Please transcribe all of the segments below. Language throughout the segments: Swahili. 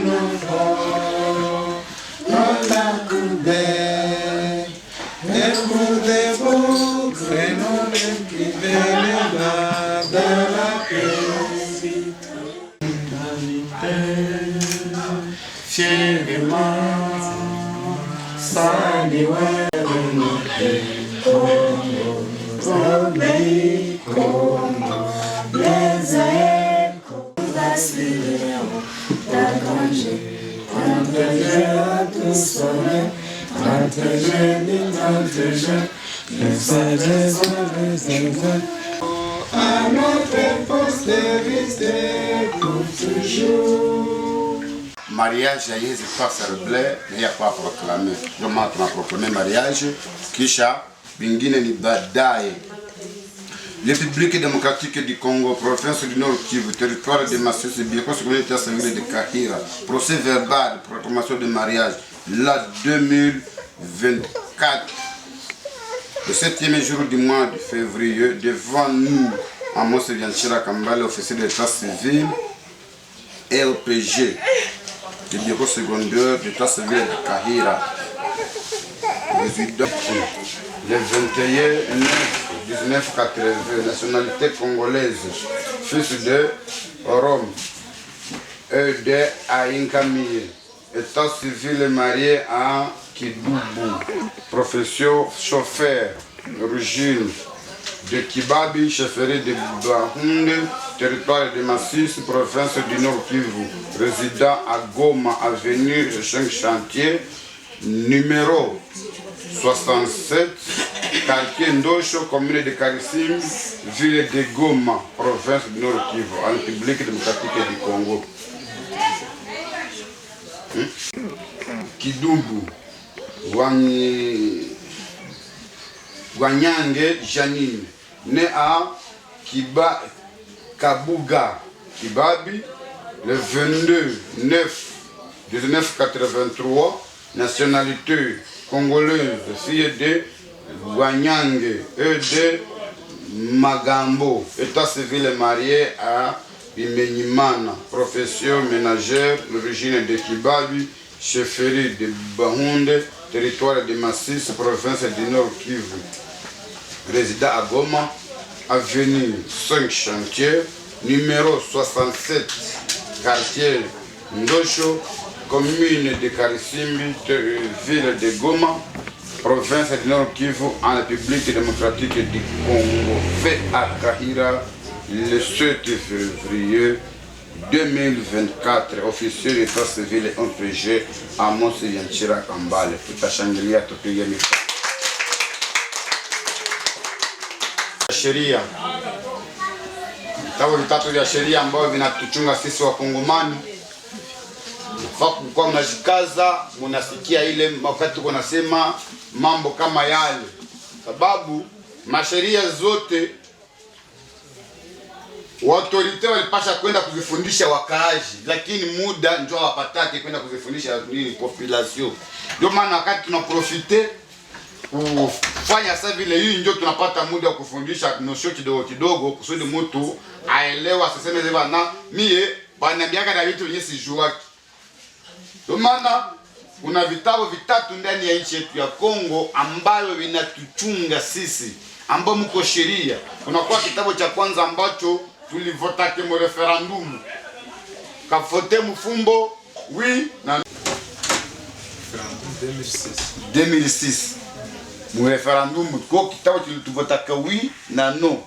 nouveau, on a coupé, et pour des beaux créneaux qui viennent de la paix. Fièrement, saluez le Congo, Congo, Congo, les échos vacilleront d'agranger, protéger à tout sommet, protéger les protéger, les aider, à notre postérité pour toujours. Mariage haiwezi kuwa celebre na ya kwa proclamer. Ndio maana tunaproclamer mariage kisha vingine ni baadaye. République démocratique du Congo, province du Nord Kivu, territoire de Masisi, Biekos, communauté civile de Kahira, procès verbal de proclamation de mariage, la 2024, le 7e jour du mois de février, devant nous, à Monseigneur Kambale, officier de l'état civil, LPG, de bureau secondaire de l'état civil de Kahira, résident le 21 1980, nationalité congolaise, fils de Rome et de Aïnkamiye, état civil marié à Kidoubou, profession chauffeur, origine de Kibabi, chefferie de Bahunde, territoire de Masisi, province du Nord Kivu, résident à Goma, avenue 5 Chantier, numéro 67, quartier Ndosho, commune de Karissim, ville de Goma, province du Nord Kivu, en République démocratique du Congo. Kidoubou, Gwanyange Janine, né à Kabuga, Kibabi, le 22 9 1983, nationalité congolaise, fille de Gwanyange et de Magambo, état civil marié à Bimenyimana, profession ménagère, l'origine de Kibabi, chefferie de Bahunde, territoire de Masisi, province du Nord Kivu, résident à Goma, avenue 5 Chantier, numéro 67, quartier Ndosho, commune de Karissimbi, ville de Goma, province du Nord Kivu, en République démocratique du Congo, fait à Kahira le 7 février 2024, officier d'état civil MPG à Monseigneur Kambale. Tutashangilia tupige mikono. Sheria. Vitabu vitatu vya sheria ambavyo vinatuchunga sisi Wakongomani. Kwa mnajikaza, mnasikia ile wakati tuko nasema mambo kama yale. Sababu masheria zote autorite walipasha kwenda kuzifundisha wakaaji, lakini muda ndio wapatake kwenda kuzifundisha nini population. Ndio maana wakati tunaprofite kufanya sasa vile hii ndio tunapata muda wa kufundisha nosho kidogo kidogo kusudi mtu aelewa aseme zeba na mie bananiambia na vitu vyenye sijuaki. Ndio maana kuna vitabu vitatu ndani ya nchi yetu ya Kongo ambayo vinatuchunga sisi, ambao mko sheria. Kunakuwa kitabu cha kwanza ambacho tulivotake mu referendum. Kafote mfumbo oui na 2006. Mu referendum kwa kitabu tulivotake oui na no.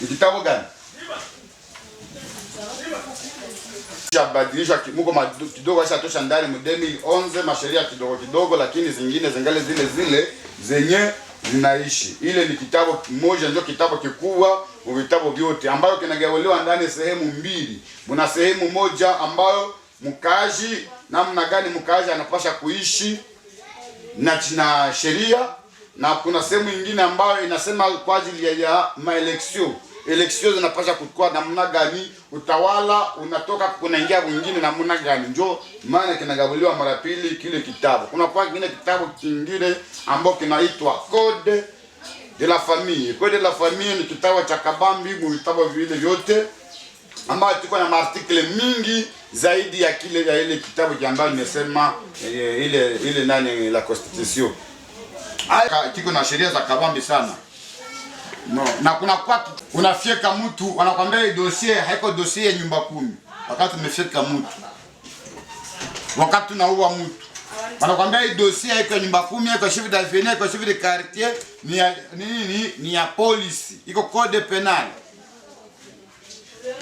Ni kitabu gani? Badilisha muko kidogo acha tosha ndani mu 2011 masheria kidogo kidogo, lakini zingine zingale zile zenye zinaishi. Ile ni kitabu kimoja ndio kitabu kikubwa mu vitabu vyote ambayo kinagawiwa ndani sehemu mbili. Kuna sehemu moja ambayo mkaaji namna gani mkaaji anapasha kuishi na sheria, na kuna sehemu nyingine ambayo inasema kwa ajili ya maeleksio. Eleksio zinapasha kukua namna gani, utawala unatoka kunaingia mwingine namna gani. Ndio maana kinagabuliwa mara pili kile kitabu. Kuna kwa kingine kitabu kingine ambao kinaitwa Code de la Famille. Code de la Famille ni kitabu cha kabambi mu vitabu vile vyote ambayo tuko na article mingi zaidi ya kile ya ile kitabu ambacho nimesema ile nani la constitution. Haya kiko na sheria za kabambi sana. No, na kuna kwa unafyeka mtu wanakuambia hii dossier haiko dossier ya nyumba 10. Wakati umefyeka mtu. Wakati unaua mtu. Wanakuambia hii dossier haiko nyumba 10, haiko chef d'avenue, haiko chef de quartier, ni ya polisi. Iko code penal.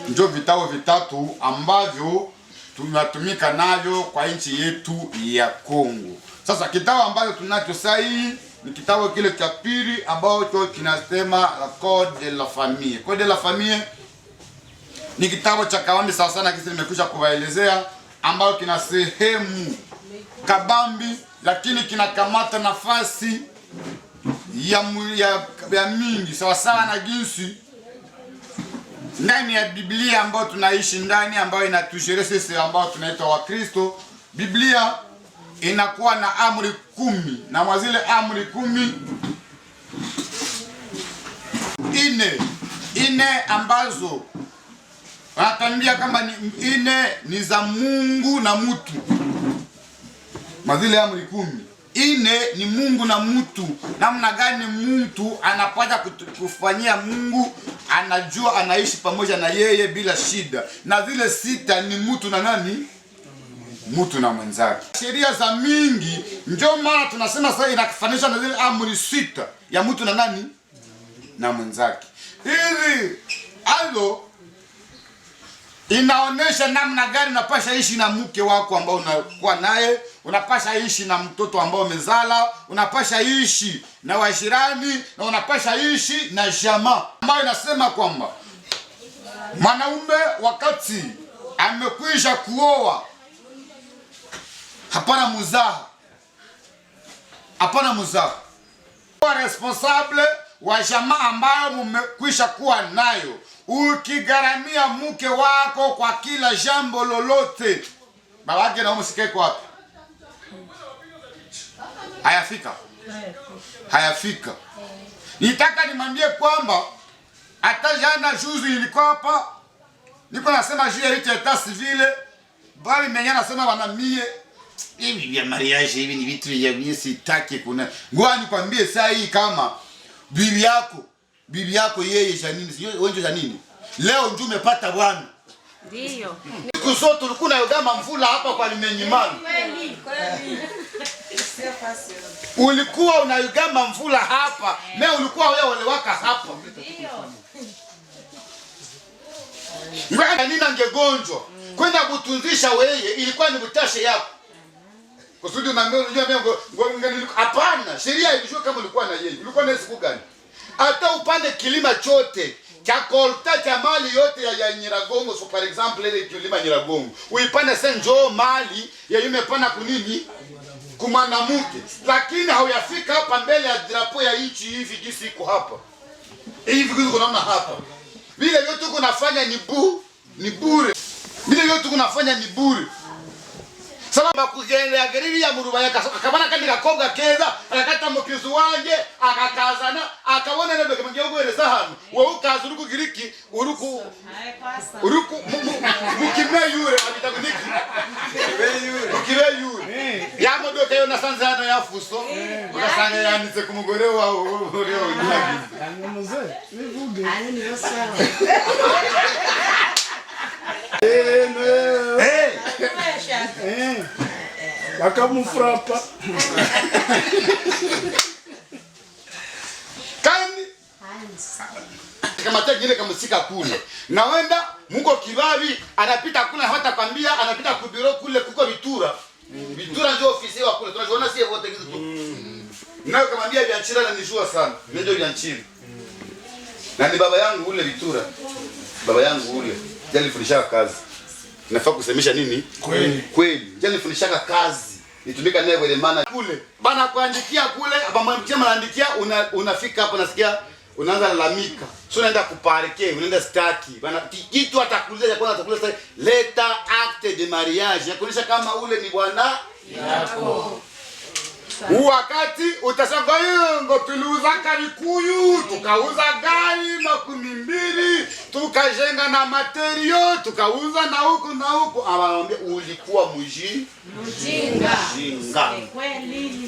Ndio vitabu vitatu ambavyo tunatumika navyo kwa nchi yetu ya Kongo. Sasa kitabu ambacho tunacho sahihi ni kitabu kile cha pili ambacho kinasema Code de la Famille. Code de la Famille ni kitabu cha kabambi sawa sana kisi nimekwisha kuwaelezea, ambayo kina sehemu kabambi lakini kinakamata nafasi ya mingi sawa sawa na jinsi ndani ya Biblia ambayo tunaishi ndani, ambayo inatushiriki sisi ambao tunaitwa Wakristo. Biblia inakuwa na amri 10, na mwazile amri 10 ine ambazo wanatambia kama ni za Mungu na mtu. Mwazile amri 10 ni Mungu na mtu. Namna gani mtu anapata kufanyia Mungu, anajua anaishi pamoja na yeye bila shida. Na zile 6 ni mtu na nani? Mtu na mwenzake. Sheria za mingi ndio maana tunasema sasa inakifanisha na zile amri 6 ya mtu na nani? Na mwenzake. Hivi alo inaonesha namna gani unapasha ishi na mke wako ambao unakuwa naye, unapasha ishi na mtoto ambao umezala, unapasha ishi na washirani, na unapasha ishi na jamaa. Ambayo inasema kwamba mwanaume wakati amekwisha kuoa, hapana muzaha. Hapana muzaha. Kwa responsable wa jamaa ambayo mmekwisha kuwa nayo, ukigaramia mke wako kwa kila jambo lolote, babake na umsike kwa wapi? Hayafika. Nitaka nimwambie kwamba hata jana juzi nilikuwa hapa, niko nasema juu ya etat civil, bali mwenye nasema bana mie hivi vya mariage hivi ni vitu vya mimi sitaki kuna. Ngoja nikwambie saa hii kama bibi yako yeye Janini, sio wewe Janini. Leo ndio umepata bwana. Ndio. Siku zote ulikuwa unayogama mvula hapa kwa limenyimana. Kweli. Ulikuwa unayogama mvula hapa, na ulikuwa wewe olewaka hapa. Ndio. Janini angegonjwa. Kwenda kutunzisha wewe ilikuwa ni butashe yako. Kusudi unaambia hapana, sheria ilijua kama ulikuwa na yeye. Ulikuwa na siku gani? Hata upande kilima chote cha kolta cha mali yote ya Nyiragongo, so for example ile kilima Nyiragongo, uipande senjo mali ya yumepana kunini kumanamuke, lakini hauyafika hapa mbele ya drapo ya nchi hivi jinsi iko hapa. Hivi kitu kunaona hapa. Vile yote kunafanya ni bure. Vile yote kunafanya ni bure. Sababu kugelea geriri ya muruba ya akabana kandi gakobwa keza akakata mukizu wanje akakazana akabona nebe kemangiye guhereza hano wowe ukaza uruku giriki uruku mukimeyure abitaguniki mukibeyure ya modoka yo nasanze hano yafuso ugasanga yanditse ku mugore wawe ureo nyagize anumuze bivuge ani ni sawa akamufrapa kandi kama tajile kama sika kule na wenda Mungu kibabi anapita kule hata kwambia anapita kubiro kule kuko vitura ndio ofisi wa kule tunaona sie wote kitu tu nayo kamwambia biachira na nijua sana ndio biachira na ni baba yangu ule vitura baba yangu ule jali fundisha kazi. Nafaa kusemesha nini? Kweli. Jana fundishaka kazi. Nitumika naye wale maana kule. Bana kuandikia kule, abamwambia anaandikia unafika hapo nasikia unaanza lalamika. Sio unaenda kuparke, unaenda staki. Bana kitu atakuuliza kwanza atakuuliza leta acte de mariage. Yakuonyesha kama ule ni bwana yako. Wakati utasanga ngo tuliuza Karikuyu, tukauza gari 200, tukajenga na tukauza na huku na huku. Anawaambia ulikuwa mjinga.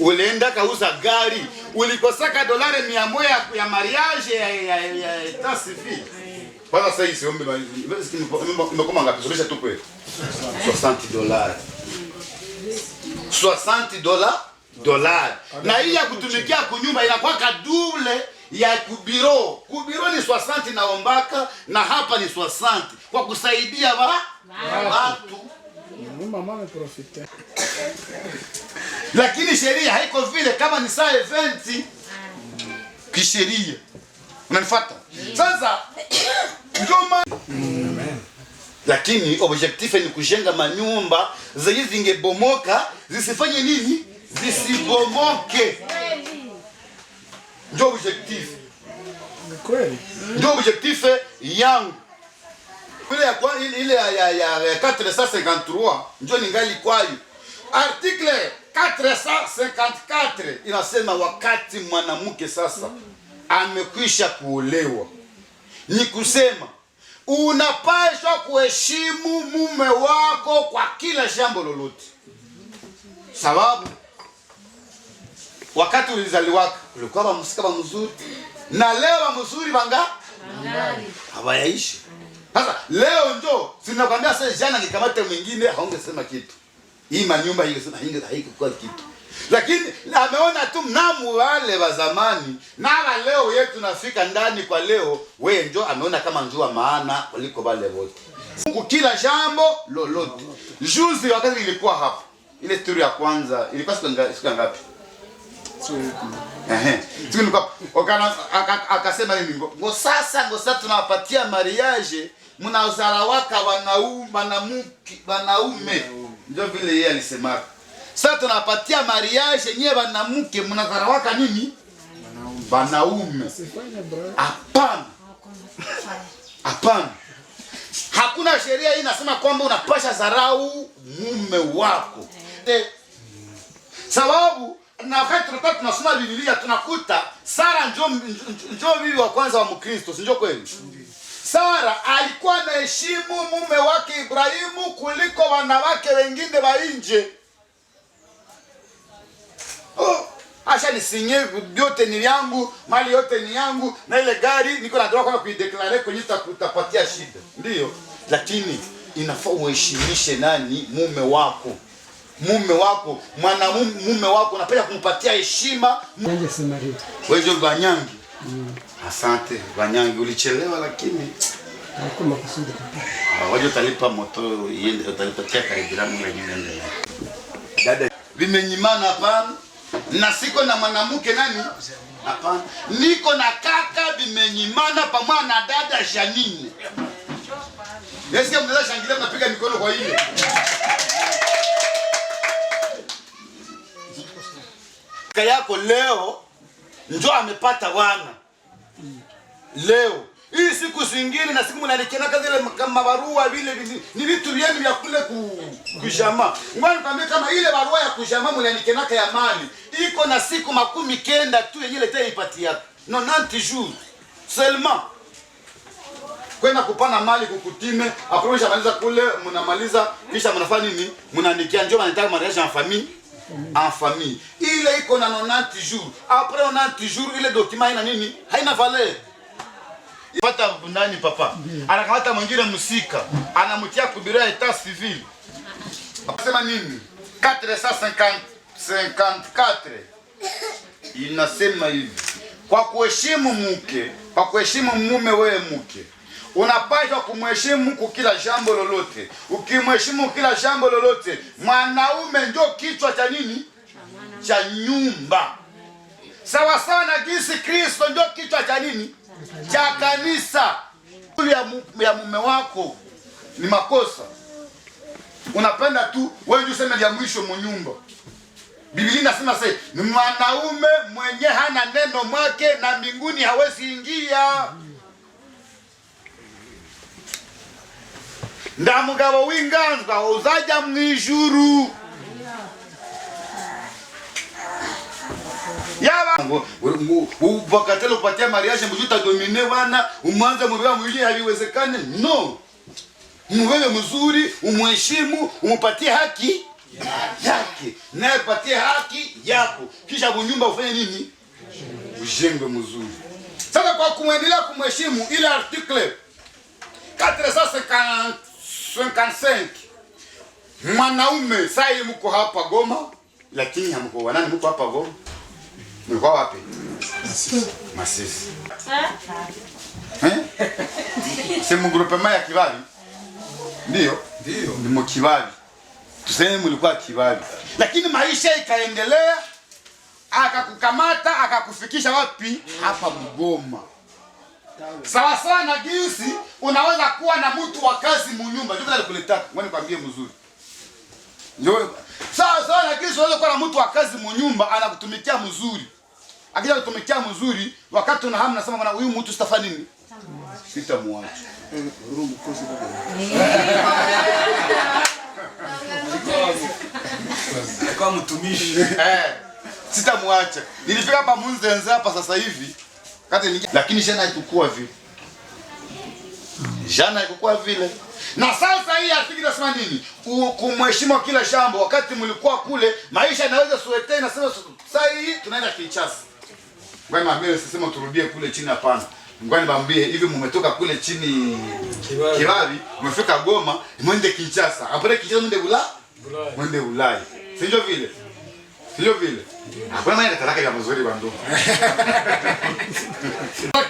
Ulienda kauza gari, ulikosaka dolari 100 ya mariage ya etat civil. Bwana sasa hizi ombe nimekoma ngapi? Solisha tu kweli. $60. $60. Na hii ya kutumikia kunyumba inakuwa kadouble ya kubiro. Kubiro ni 60 na ombaka na hapa ni 60 kwa kusaidia watu. Mama ameprofita. Lakini sheria haiko vile kama ni saa event kisheria. Unanifuata? Sasa njoma. Lakini objectif ni kujenga manyumba zenye zingebomoka zisifanye nini? Zisibomoke. Ndio objectif. Kweli. Ndio objectif yangu. Ile ya 453 ndio ningali kwayo. Article 454 inasema wakati mwanamke sasa amekwisha kuolewa, ni kusema unapaswa kuheshimu mume wako kwa kila jambo lolote. Sababu wakati ulizaliwaka ulikuwa msika mzuri, na leo mzuri banga hawayaishi. Sasa leo ndio sinakwambia sasa, jana nikamata mwingine haungesema kitu. Hii manyumba ingesema haikuwa kitu. Lakini ameona tu mnamu wale wa zamani na leo yetu nafika ndani kwa leo, wewe ndio ameona kama njua maana kuliko wale wote. Mungu kila jambo lolote. Juzi wakati ilikuwa hapa, ile story ya kwanza ilikuwa siku ngapi? Siku nilikuwa akasema nini? Ngo sasa tunawapatia mariage, mnaozala waka wanaume. Ndio vile yeye alisema. Sasa tunapatia mariage nyewe wanamke, mnazarawaka nini? Wanaume. Hapana. Hapana. Hakuna sheria hii inasema kwamba unapasha zarau mume wako. Sababu na wakati tunasoma Biblia tunakuta Sara njoo bibi wa kwanza wa Mkristo, si ndio kweli? Sara alikuwa anaheshimu mume wake Ibrahimu kuliko wanawake wengine wa nje. Asha nisinye yote ni yangu, mali yote ni yangu, na ile gari niko na droit kwa kuideclare kwenye utapatia shida. Ndio, lakini inafaa uheshimishe nani? Mume wako. Mume wako, mume wako unapenda kumpatia heshima. Nje Samaria. Wewe ndio Banyangi. Asante Banyangi, ulichelewa lakini hapo makusudi papa. Waje utalipa moto iende, utalipatia karibiramu nyingine. Dada vimenyimana hapana. Na siko na mwanamke nani? Hapana. Niko na kaka vimenyimana pamoja na dada Janine. Yesu mnaweza shangilia, mnapiga mikono kwa ile. Kaka yako leo njoo amepata wana. Leo hii siku zingine na siku mnanikena kazi ile kama barua vile ni vitu vyenu vya kule kujama. Ngoja nikwambie kama ile barua ya kujama mnanikenaka ya mali iko na siku 90 tu yenyewe tena ipatia 90 jours seulement. Kwenda kupana mali kukutime, apromisha maliza kule mnamaliza kisha mnafanya nini? Mnanikia njoo mnataka mariage en famille. En famille. Ile iko na 90 jours. Après 90 jours ile document haina nini? Haina valeur. Pata ndani papa. Anakamata mwingine msika, anamtia kubiria etat civil. Akasema nini? 454 inasema hivi. Kwa kuheshimu mke, kwa kuheshimu mume wewe mke, unapaswa kumheshimu kwa kila jambo lolote. Ukimheshimu kila jambo lolote, mwanaume ndio kichwa cha nini? Cha nyumba. Sawa sawa na jinsi Kristo ndio kichwa cha nini? Cha kanisa. Ya mume wako ni makosa. Unapenda tu wewe ndio useme ya mwisho mnyumba. Biblia inasema sasa ni mwanaume mwenye hana neno mwake na mbinguni hawezi ingia. Ndamugabo winganzwa uzaja mwijuru. Yaba ngo wakatelo kupatia mariage mjuta domine wana umanza mwewe mwili haliwezekane. No. Mwewe mzuri, umheshimu, umpatie haki yake. Naye patie haki yako. Kisha bunyumba ufanye nini? Ujengwe mzuri. Sasa kwa kumwendelea kumheshimu ile article 455 mwanaume sai mko hapa Goma lakini hamko wanani mko hapa Goma? Mko wapi? Masisi. Sema groupement ya Kibabi. Ndio. Ni mkibabi. Tuseme mlikuwa Kibabi. Lakini maisha ikaendelea akakukamata akakufikisha wapi? Hapa Goma. Sawa sawa na jinsi unaweza kuwa na mtu wa kazi mnyumba. Ndio nilikuleta. Ngoja nikwambie mzuri. Ndio. Sawa sawa na jinsi unaweza kuwa na mtu wa kazi mnyumba anakutumikia mzuri. Akija kutumikia mzuri wakati una hamu nasema bwana huyu mtu sitafanya nini? Sitamwacha. Kwa mtumishi. Sitamwacha. Nilifika hapa Munzenze hapa sasa hivi. Lakini jana haikukua vile. Jana haikukua vile. Na sasa hii article inasema nini? Kumheshimu kila shamba wakati mlikuwa kule, maisha yanaweza suete inasema sasa hii tunaenda Kinshasa. Ngoja niambie sisema turudie kule chini hapana. Ngoja niambie hivi mmetoka kule chini Kibabi, mmefika Goma, mwende Kinshasa. Hapo Kinshasa mwende mwende Ulaya. Sio vile. Sio vile. Hakuna maana tataka ya mzuri bandu.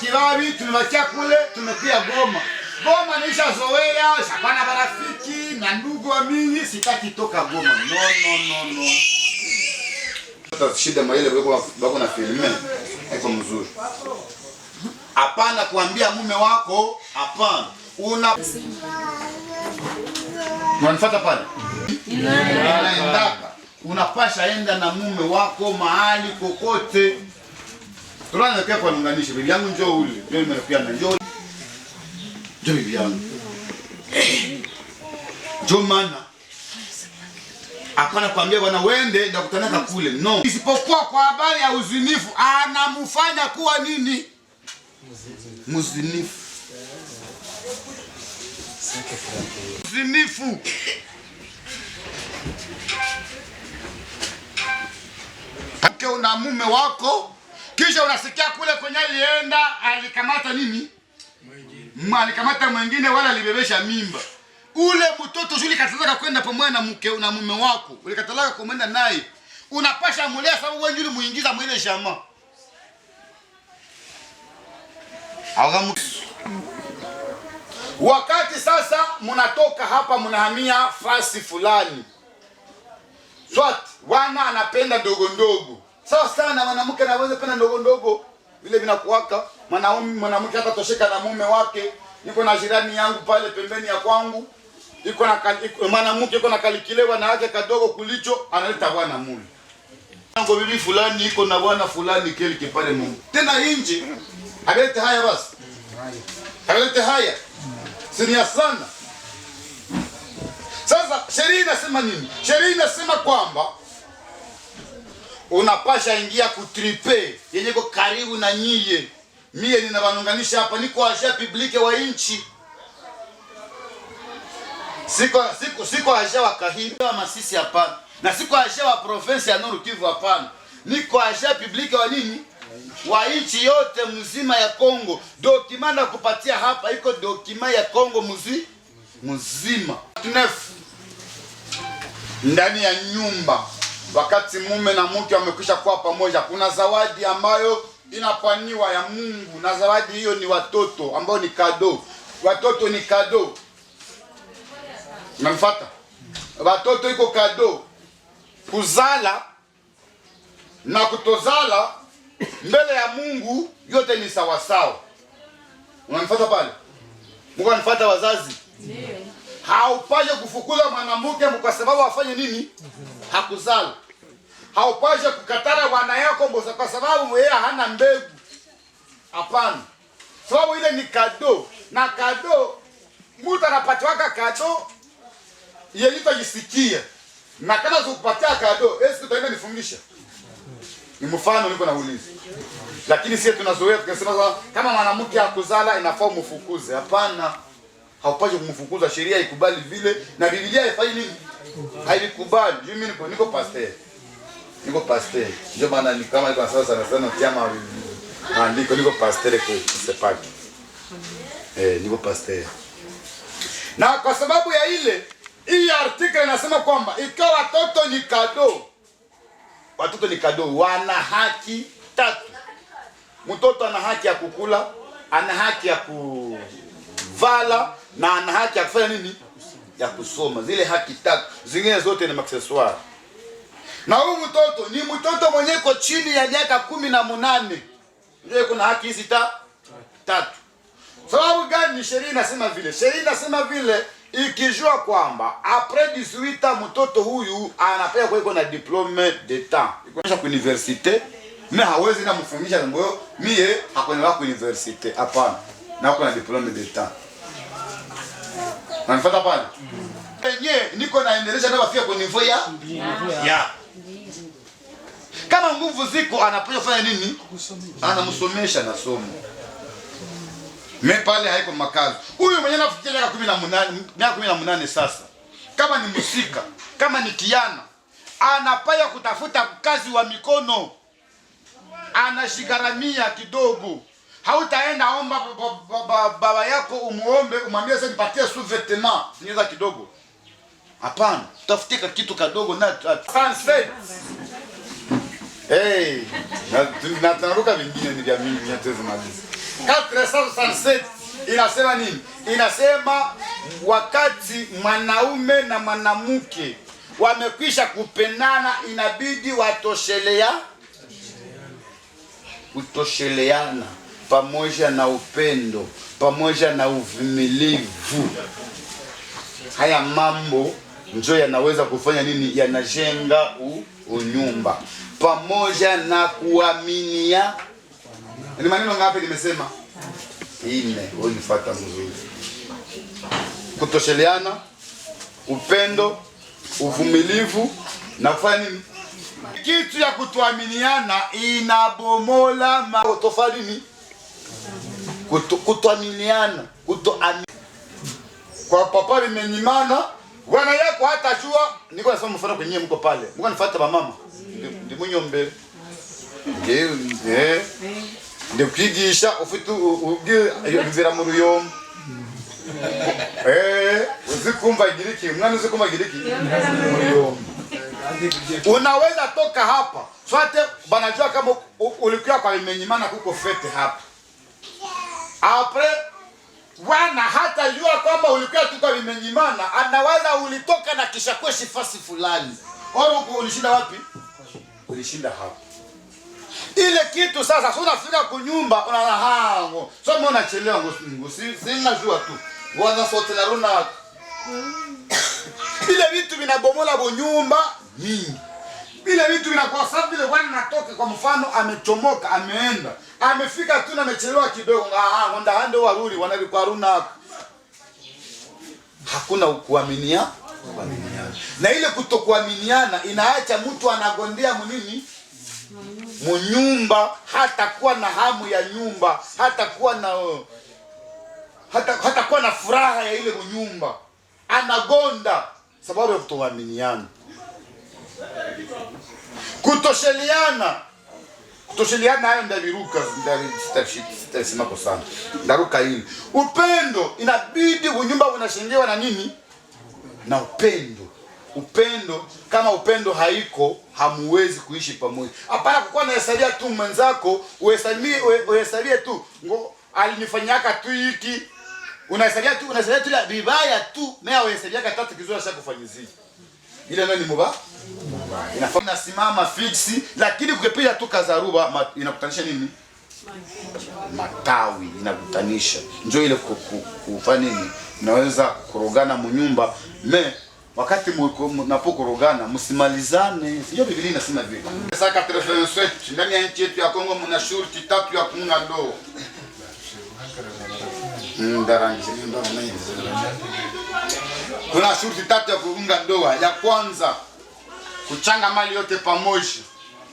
Kibabi tumebakia kule, tumepia Goma. Goma nisha zoea, shapana marafiki na ndugu wa mimi sitaki toka Goma. No. Shida maile bako na filme haiko mzuri. Hapana kuambia mume wako, hapana. Unanifuata pale? Unaendaka. Unapasha enda na mume wako mahali kokote. Tunaanza kwa lunganisha bibi yangu njoo ule. Ndio nimepia na njoo. Njoo bibi yangu. Njoo maana. Hapana kuambia bwana wende ndio kutanaka kule. No. Isipokuwa kwa habari ya uzinifu anamfanya kuwa nini? Muzinifu. Muzinifu. Kama una mume wako kisha unasikia kule kwenye alienda alikamata nini? Alikamata mwingine wala alibebesha mimba. Ule mtoto shule katazaka kwenda pamoja na mke na mume wako. Ulikatalaga kumenda naye. Unapasha mulea sababu wewe ndio muingiza mwile shama. Wakati sasa mnatoka hapa mnahamia fasi fulani. Swat wana anapenda ndogo ndogo. Sawa sana mwanamke anaweza penda ndogo ndogo vile vinakuwaka. Mwanamke hata tosheka na mume wake. Niko na jirani yangu pale pembeni ya kwangu. Iko na mwanamke iko na kalikilewa na yake kadogo kulicho analeta bwana mule. Ngo bibi fulani iko na bwana fulani kile kipale Mungu. Tena nje. Agelete haya basi. Agelete haya. Sinia sana. Sasa sheria inasema nini? Sheria inasema kwamba unapasha ingia kutripe yenye ko karibu na nyie. Mie ninabanunganisha hapa niko aja publique wa inchi. Siko aja wa Kahira wa Masisi hapana. Na siko aja wa province ya Nord Kivu hapana. Niko aja publique wa nini? Wa inchi yote mzima ya Kongo. Dokimanda kupatia hapa iko dokima ya Kongo mzima. Ndani ya nyumba wakati mume na mke wamekwisha kuwa pamoja kuna zawadi ambayo inapaniwa ya Mungu na zawadi hiyo ni watoto ambao ni kado. Watoto ni kado. Unanifuata? Watoto iko kado. Kuzala na kutozala mbele ya Mungu yote ni sawa sawa. Unanifuata pale? Mungu anifuata wazazi? Ndio. Haupaje kufukuza mwanamke kwa sababu afanye nini? Hakuzala. Haupaje kukatara wana yako kwa sababu yeye hana mbegu. Hapana. Sababu ile ni kado. Na kado mtu anapatiwaka kado yeye itajisikia. Na kama ukupatia kado, esi utaenda nifungisha. Ni mfano niko nauliza. Lakini sisi tunazoea tukasema kama mwanamke hakuzala inafaa umfukuze. Hapana. Haupashi kumfukuza, sheria ikubali vile na Biblia haifanyi nini? Haikubali. Mimi niko pastor. Niko pastor. Ndio maana ni kama iko sasa sana chama andiko niko pastor kwa sepaki. Niko pastor. Na kwa sababu ya ile hii article inasema kwamba ikiwa watoto ni kado. Watoto ni kado, wana haki 3. Mtoto ana haki ya kukula, ana haki ya kuvala na ana haki ya kufanya nini? Ya kusoma. Zile haki 3, zingine zote ni accessoire. Na huyu mtoto ni mtoto mwenye iko chini ya miaka 18. Ndio kuna haki hizi 3. Sababu gani sheria inasema vile? Sheria inasema vile ikijua kwamba après 18 mtoto huyu anapewa kuweko na diplome d'etat. Ikoonyesha ku universite, na hawezi na mfundisha ngo mie hakwenda ku universite. Hapana. Na uko na diplome d'etat. Unanifuata pale? Yenyewe niko naendelea na wafia kwa niveau ya. Kama nguvu ziko anapewa kufanya nini? Anamsomesha na somo. Mimi pale haiko makazi. Huyu mwenye anafikia miaka 18 sasa. Kama ni musika, kama ni kiana, anapaya kutafuta kazi wa mikono. Anashikaramia kidogo. Hautaenda omba baba yako umuombe umwambie sasa nipatie sous-vêtement, niweza kidogo. Hapana, tafutika kitu kadogo na sunset. Na tunaruka vingine ni vya mingi nyatezi maliza. 467 inasema nini? Inasema wakati mwanaume na mwanamke wamekwisha kupendana inabidi kutosheleana pamoja na upendo, pamoja na uvumilivu. Haya mambo ndio yanaweza kufanya nini? Yanajenga unyumba pamoja na kuaminia. Ni maneno ngapi nimesema? 4. Unifuata mzuri. Kutosheleana, upendo, uvumilivu na kufanya nini? Kitu ya kutuaminiana inabomola tofalini. Kutuaminiana, kwa papa limenyimana, wana yako hata jua, niko nasema mfano kwenye mko pale. Mko nifuata mama. Ndi munyo mbele. Ndio kwigisha ufite ubwira mu ruyombo. Uzikumva igiriki, mwana uzikumva igiriki mu ruyombo. Unaweza toka hapa. Swate banajua kama ulikuwa kwa limenyimana kuko fete hapa. Après wana hata jua kwamba ulikuwa tu kwa limenyimana, anaweza ulitoka na kisha kweshi fasi fulani. Oro uko ulishinda wapi? Ulishinda hapa. Ile kitu sasa unafika kunyumba unaona hango. So mbona unachelewa sina jua tu. Wana sote na runa. Ile vitu vinabomola nyumba mingi. Ile vitu vinakuwa sababu vile wana natoka kwa mfano amechomoka ameenda. Amefika tu na amechelewa kidogo. Honda hando waruri wanalikuwa runa. Hakuna kuaminiana. Na ile kutokuaminiana inaacha mtu anagondea munini? Munyumba, hata kuwa na hamu ya nyumba, hata kuwa na furaha ya ile munyumba. Anagonda sababu ya kutoaminiana. Kutosheleana hayo ndaviruka sitasema kwa sana. Ndaruka hili. Upendo inabidi unyumba unashengewa na nini? Na upendo. Upendo, kama upendo haiko hamuwezi kuishi pamoja. Hapana kukuwa unahesabia tu mwenzako, uhesabie tu ngo alinifanyaka tu hiki. Unahesabia tu vibaya tu, na uhesabiaka 3 kizuri shakufanyizia. Ile ndio ni mubaya. Inafanya simama fixi, lakini kukipiga tu kazaruba inakutanisha nini? Matawi inakutanisha. Njoo ile kufanya nini? Unaweza kurogana munyumba, wakati mnapokorogana msimalizane. Sio Biblia inasema vile. Sasa 87 ndani ya nchi yetu ya Kongo mna shurti 3 ya kufunga ndoa. Kuna shurti 3 ya kufunga ndoa. Ya kwanza, kuchanga mali yote pamoja.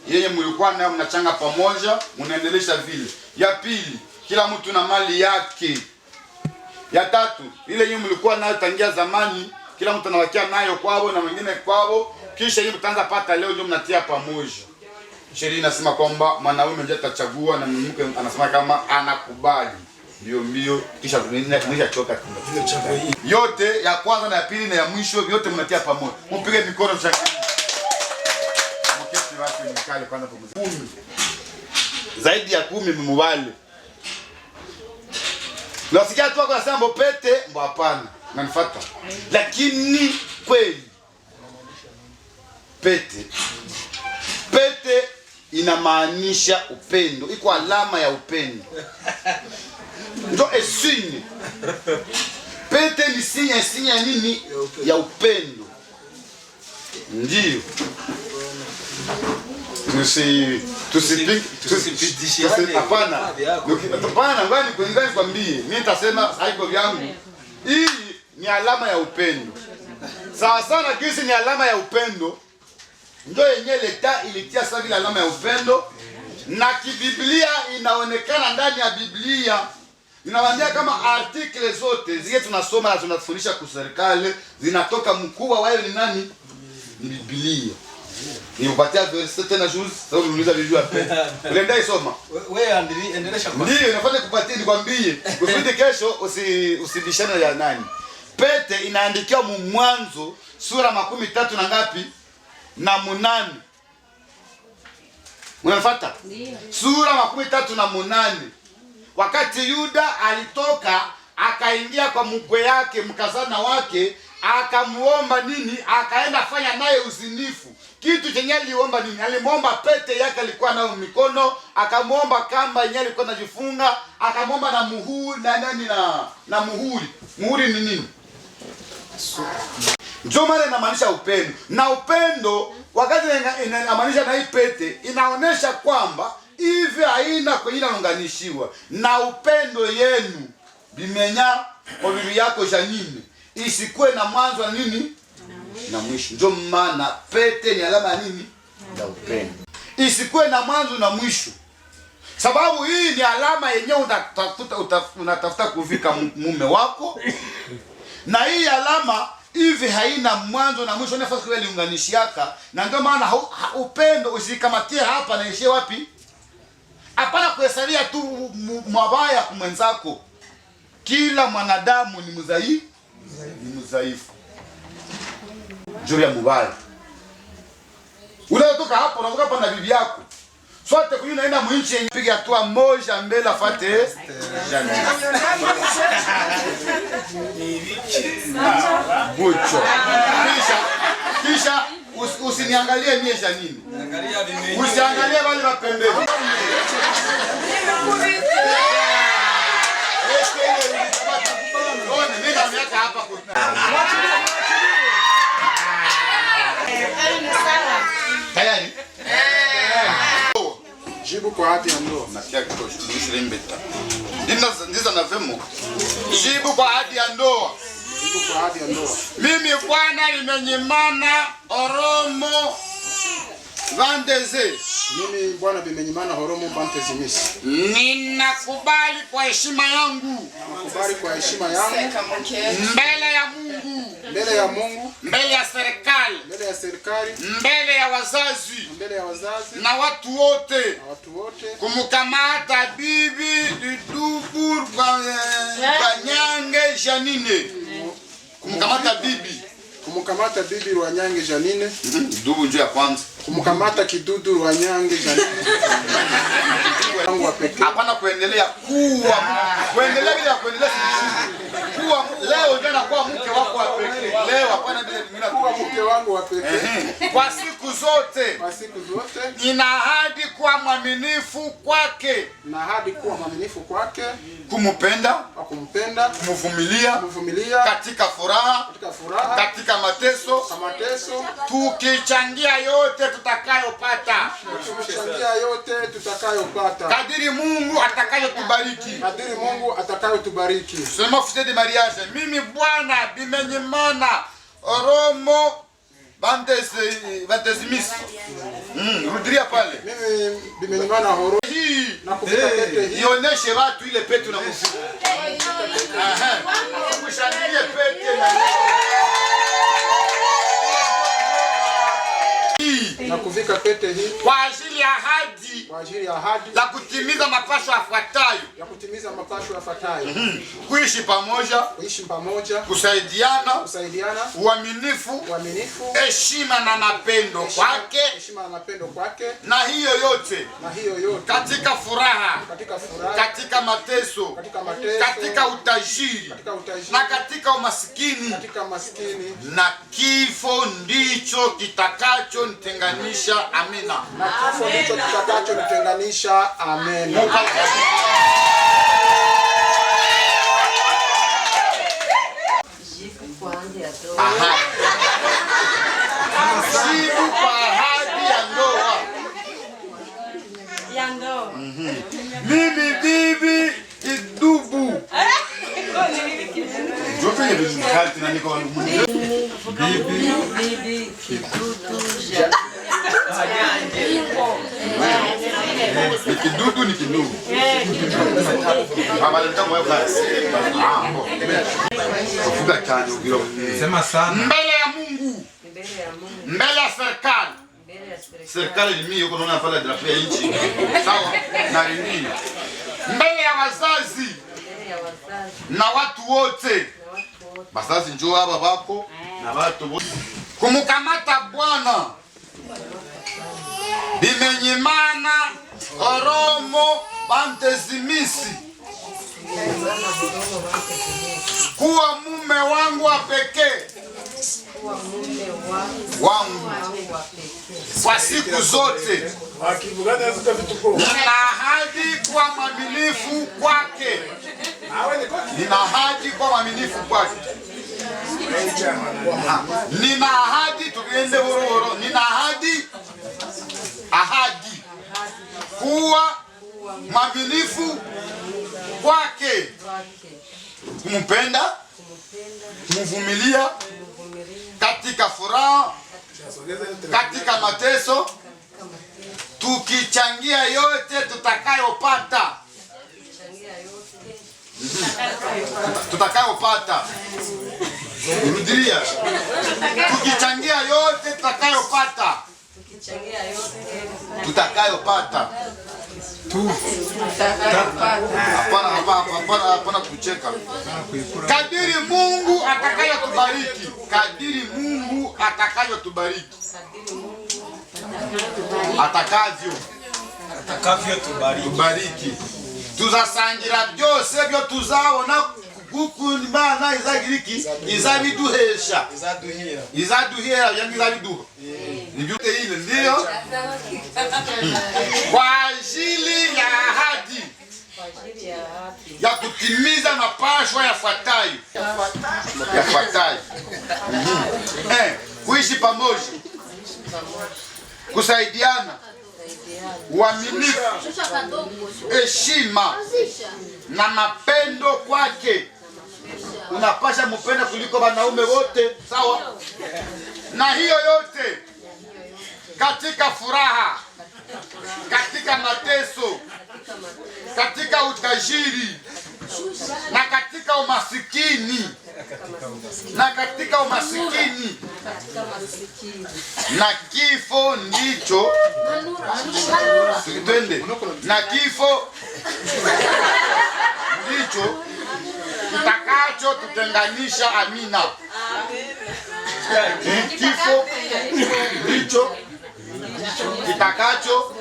yenye mlikuwa nayo mnachanga pamoja, mnaendelesha vile. Ya pili, kila mtu na mali yake. Ya tatu, ile yenye mlikuwa nayo tangia zamani, kila mtu anawakia nayo kwao na wengine kwao, kisha yeye mtaanza pata leo ndio mnatia pamoja. Sheria inasema kwamba mwanaume ndiye atachagua na mwanamke anasema kama anakubali. Mbio kisha mwisha choka yote ya kwanza na ya pili na ya mwisho yote mnatia pamoja. Mpige mikono mshaka. Mketi watu ni kale kwanza pamoja. 10. Zaidi ya 10 mmubale. Nasikia tu kwa sambo pete, mbo hapana. Unanifuata. Lakini kweli pete inamaanisha upendo. Iko alama ya upendo. Ndio esigne. Pete ni sinya ya nini? Ya upendo. Ndio. Tusipitishane. Hapana. Hapana, ngani kwambie. Mimi nitasema haiko vyangu. Hii ni alama ya upendo. Sawa sana kisi ni alama ya upendo. Ndio yenyewe leta ilitia sawa vile alama ya upendo. Na kibiblia inaonekana ndani ya Biblia. Inawaambia kama article zote zile tunasoma na tunafundisha kwa serikali zinatoka mkuu wa wao ni nani? Ni Biblia. Niupatia verset tena juzi, sasa uniuliza vijua pete. Ulienda isoma? Wewe endelesha kwa. Ndio, nafanya kupatia nikwambie. Kusudi kesho usibishane ya nani. Pete inaandikiwa Mwanzo sura 13 na ngapi? Na 8. Unafuata? Ndio. Sura 13 wakati Yuda alitoka akaingia kwa mkwe yake mkazana wake akamuomba nini? Akaenda fanya naye uzinifu. Kitu chenye aliomba nini? Alimuomba pete yake alikuwa nayo mikono, akamuomba kamba yenye alikuwa anajifunga, akamuomba na muhuri na nani na muhuri. Muhuri ni nini? Ndio maana inamaanisha upendo. Na upendo wakati inamaanisha na hii pete inaonesha kwamba hivi haina kwenye inaunganishiwa na upendo yenu bimenya kwa bibi yako Janine isikuwe na mwanzo na nini na mwisho. Ndio maana pete ni alama ya nini? Ya upendo. Isikuwe na mwanzo na mwisho. Sababu hii ni alama yenyewe unatafuta kuvika mume wako. Na hii alama hivi haina mwanzo na mwisho, nafasi kwa liunganishiaka. Na ndio maana upendo usikamatie hapa na ishie wapi? Hapana kuhesalia tu mabaya kwa mwenzako. Kila mwanadamu ni mdhaifu. Juu ya mubaya. Unatoka hapo unatoka hapa na bibi yako. Sote kuyu naenda mwinchi yenye piga hatua moja mbele afate Bucho. Kisha usiniangalie mie Janine. Usiangalie wale wapembeni. Tayari? Jibu kwa hadi ya ndoa. Nasikia kitu mbeta. Ndiza na vemo. Jibu kwa hadi ya ndoa. Jibu kwa hadi ya ndoa. Mimi bwana nimenyimana Oromo Vandeze. Mimi bwana bimenyimana Oromo Bantezimisi. Ninakubali kwa heshima yangu. Nakubali kwa heshima yangu. Mbele ya Mungu. Mbele ya Mungu. Mbele ya serikali. Mbele ya serikali. Mbele ya wazazi. Mbele ya wazazi. Na watu wote. Na watu wote. Kumkamata bibi Dudu Rwanyange Janine. Kumkamata bibi. Kumkamata bibi Rwanyange Janine. Dubu njoo ya kwanza. Kumkamata kidudu Rwanyange Janine. Hapana kuendelea kuwa. Kuendelea bila kuendelea kuwa leo ndio nakuwa mke wako wa pekee. Leo hapana bila mimi kuwa mke wangu wa pekee. Kwa siku zote. Kwa siku zote. Nina ahadi kuwa mwaminifu kwake. Na ahadi kuwa mwaminifu kwake. Kumpenda. Kumpenda. Kumvumilia. Katika furaha. Katika mateso. Tukichangia yote tutakayopata. Tukichangia yote tutakayopata. Kadiri Mungu atakayotubariki. Kadiri Mungu atakayotubariki. Sema officier de mariage. Mimi bwana bimenyimana Oromo Bantezimisi. Rudiria pale. Mimi bimenyimana horo. Hii Na kuvika pete hii. Ioneshe watu ile pete unakufika. Kushangilie pete na kuvika pete hii kwa ajili ya ahadi, kwa ajili ya ahadi la kutimiza mapasho yafuatayo, ya kutimiza mapasho yafuatayo: kuishi pamoja, kusaidiana, uaminifu, heshima na mapendo kwake, na hiyo yote katika furaha, katika mateso, katika utajiri, na katika umasikini, na kifo ndicho kitakacho nitenganisha. Amina. Na kifo ndicho kitakacho nitenganisha. Amina. Jibu kwa ahadi ya ndoa. Mimi bibi Kidubu. Bibi Kidudu. Kidudu ni kidudu. Sema sana. Mbele ya Mungu. Mbele ya serikali. Serikali ni mimi yuko naona pale drapo ya nchi. Sawa? Na nini? Mbele ya wazazi. Na watu wote. Wazazi njoo hapa bako na watu wote. Kumkamata Bwana. Bimenyimana Oromo Bantezimisi kuwa mume wangu wa pekee wangu kwa siku zote. Nina ahadi kwa mwaminifu kwake. Nina ahadi kwa mwaminifu kwake. Nina ahadi, tuende horo. Nina ahadi kuwa mwaminifu kwake, kumpenda, kumvumilia katika furaha, katika mateso, tukichangia yote tutakayopata. Rudiria. Tukichangia yote tutakayopata. Hapana kucheka. Kadiri Mungu atakayotubariki. Atakavyo tubariki. Tuzasangira byose byo tuzabona kukumbana izagiriki izabiduhesha. Izaduhera yangi izabiduha. Nibyo ile ndio. Kwa ajili ya ahadi ya kutimiza mapasho yafuatayo. Kuishi pamoja, kusaidiana, uaminifu, heshima na mapendo kwake. Unapasha mpenda kuliko wanaume wote, sawa? Na hiyo yote katika furaha, katika mateso, katika utajiri, na katika umasikini, na kifo ndicho kitakacho tutenganisha. Amina. Kifo ndicho kitakacho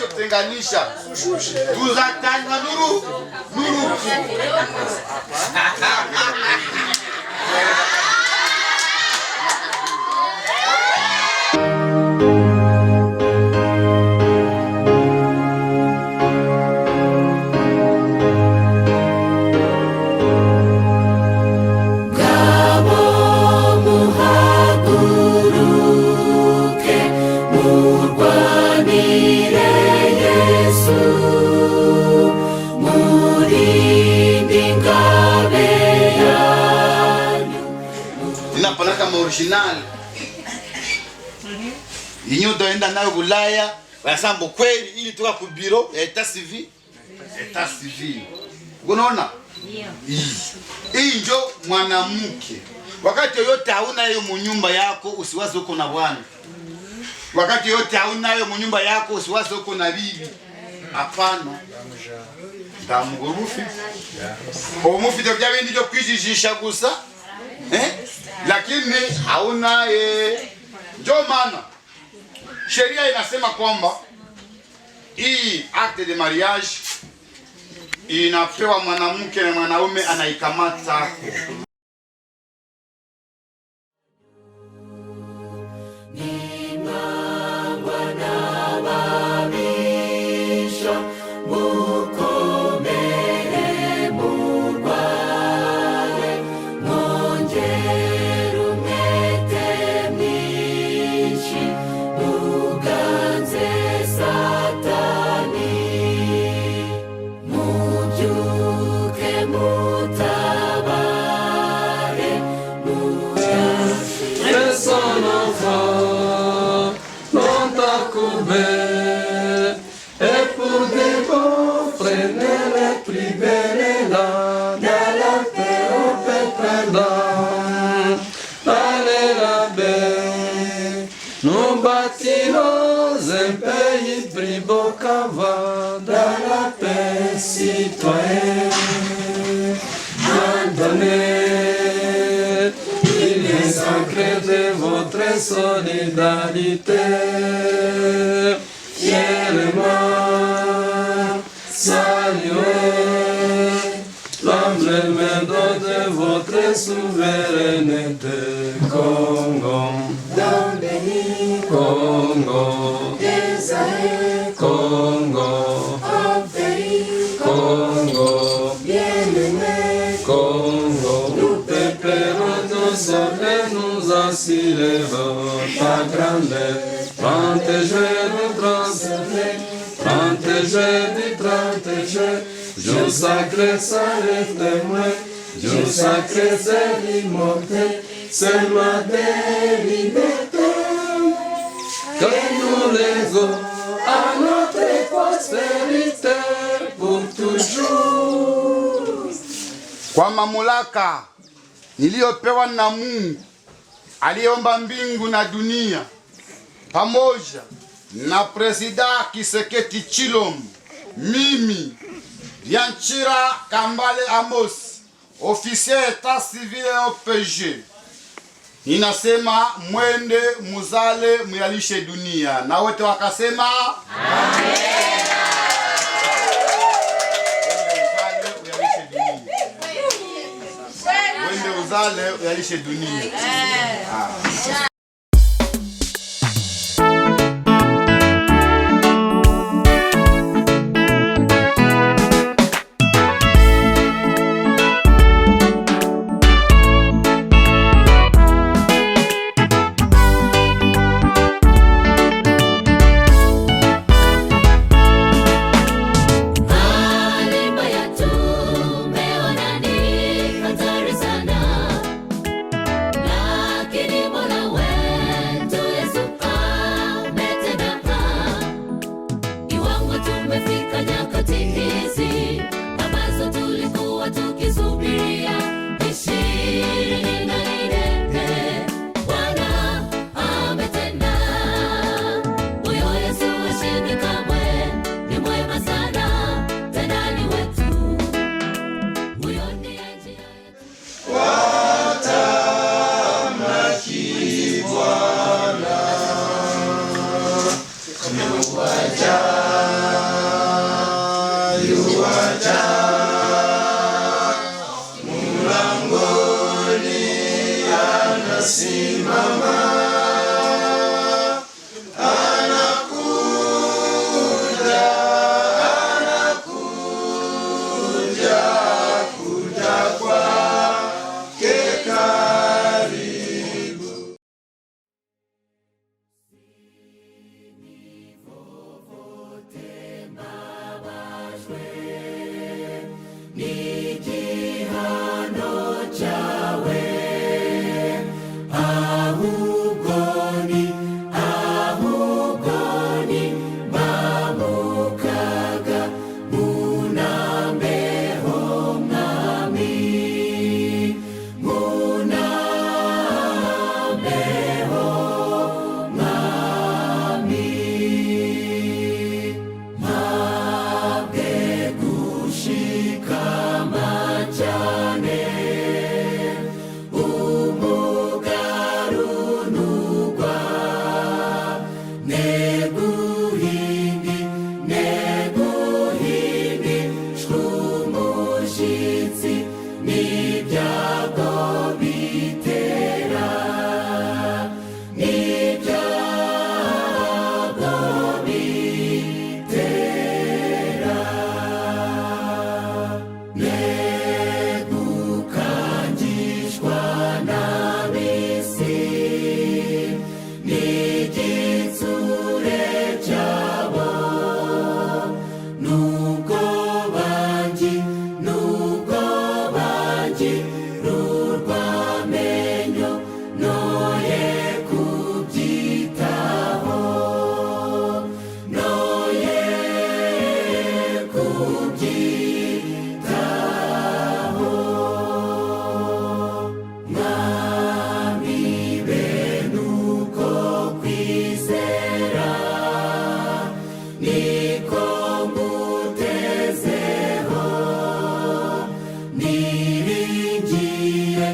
tutenganisha. Tuzatanga nuru. Murindi ngabe kama original. Yenye utaenda nayo Ulaya, wanasema kweli ili toka ku bureau ya etat civil. Etat civil. Unaona? Hii ndio mwanamke. Wakati yote hauna hiyo munyumba yako usiwaze uko na bwana. Wakati yote hauna hiyo munyumba yako usiwaze uko na bibi. Hapana. Ndamugurufi. Umufi ndio bya bindi byo kwijijisha gusa. Lakini hauna ndio maana sheria inasema kwamba hii acte de mariage inapewa mwanamke na mwanaume anaikamata. Nous bâtirons un pays plus beau qu'avant, dans la paix citoyenne. Donnez, il est sacré de votre solidarité. Fièrement, saluez l'humble main de votre souveraineté, Congo. Congo, Congo, Congo, bien-aimé, Congo, nous préparons nos soleils, nous assurons ta grandeur. Protégez nous transcender, protégez du 30 juin, jour sacré, ça les témoins, jour sacré, c'est l'immortel, c'est ma liberté. Que nous légons à notre postérité pour toujours. Kwa mamlaka niliyopewa na Mungu aliyeumba mbingu na dunia, pamoja na Presida Kiseketi Chilombo, mimi Bianchira Kambale Amos, officier état civil OPG, ninasema mwende muzale muyalishe dunia. Na wote wakasema amen. Mwende uzale uyalishe dunia. Ni kihano chawe urw'amenyo noye kubyitaho, noye kubyitaho. Mwami bene uko kwizera niko ngutezeho, niringiye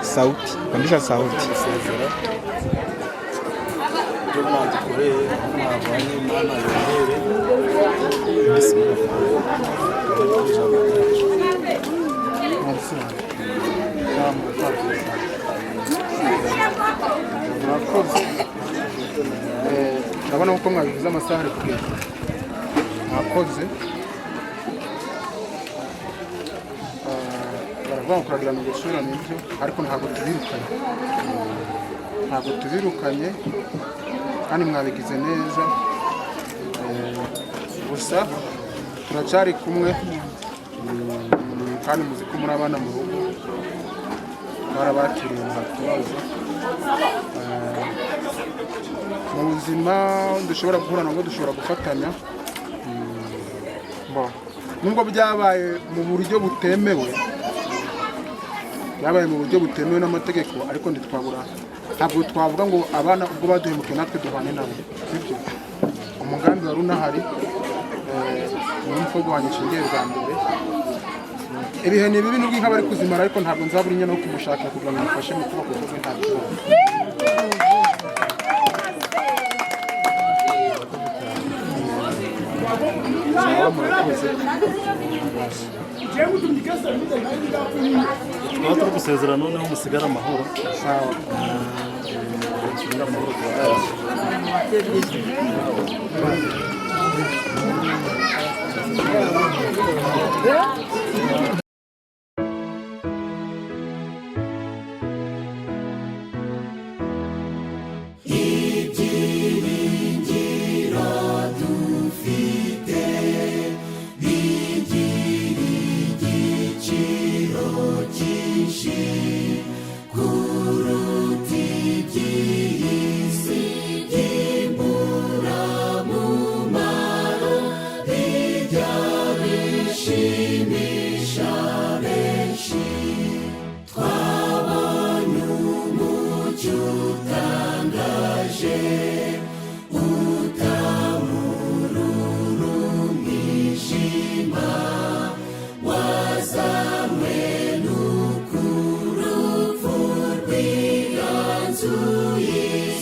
sauti pandisha sauti ndabona uko mwabivuze amasaha ari kugenda mwakoze baravuga ngo kuragira ngo gusura nibyo ariko ntabwo tubirukanye kandi mwabigize neza gusa turacyari kumwe kandi muzi ko muri abana mu rugo barabatiriye nta kibazo mu buzima dushobora guhura nabwo dushobora gufatanya nubwo byabaye mu buryo butemewe n'amategeko ariko ntabwo twavuga ngo abana ubwo baduhemukiye natwe duhane nabo sibyo umugambi wari unahari niyo mvugo wanjye nshingiye bwa mbere ibihe ni bibi nubwo inka bari kuzimara ariko ntabwo nzabura inyana yo kumushakira kugira ngo mufashe mu kuboko kwe nta kibazo twaba turi gusezerana noneho musigara amahoro Yesu